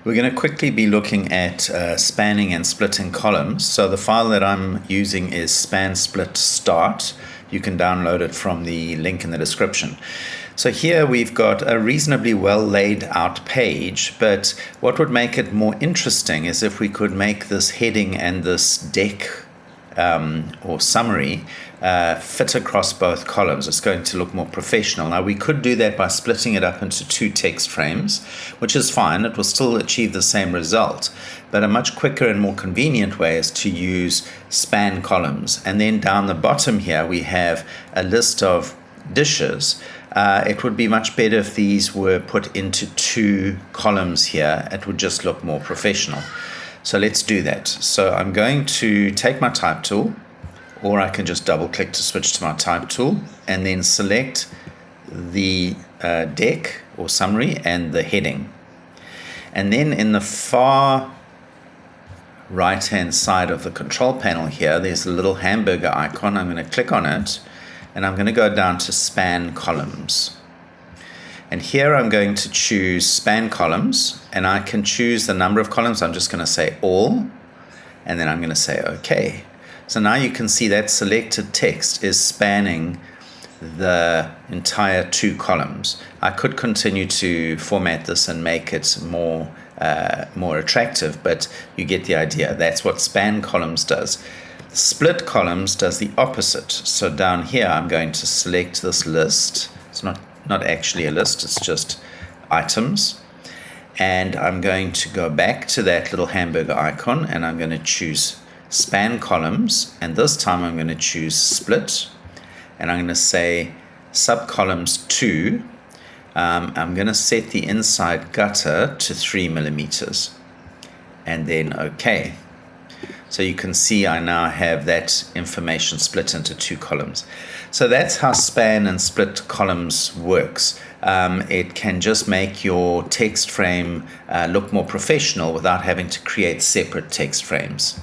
We're going to quickly be looking at spanning and splitting columns. So the file that I'm using is span split start. You can download it from the link in the description. So here we've got a reasonably well laid out page, but what would make it more interesting is if we could make this heading and this deck or summary fit across both columns. It's going to look more professional. Now we could do that by splitting it up into two text frames, which is fine. It will still achieve the same result, but a much quicker and more convenient way is to use span columns. And then down the bottom here we have a list of dishes. It would be much better if these were put into two columns here. It would just look more professional. So let's do that. So I'm going to take my type tool, or I can just double click to switch to my type tool, and then select the deck or summary and the heading. And then in the far right hand side of the control panel here, there's a little hamburger icon. I'm going to click on it, and I'm going to go down to span columns. And here I'm going to choose span columns, and I can choose the number of columns. I'm just going to say all, and then I'm going to say OK. So now you can see that selected text is spanning the entire two columns. I could continue to format this and make it more attractive, but you get the idea. That's what span columns does. Split columns does the opposite. So down here I'm going to select this list. It's not actually a list, it's just items. And I'm going to go back to that little hamburger icon, and I'm going to choose span columns, and this time I'm going to choose split, and I'm going to say subcolumns 2. I'm going to set the inside gutter to 3 millimeters, and then OK. So you can see I now have that information split into two columns. So that's how span and split columns works. It can just make your text frame look more professional without having to create separate text frames.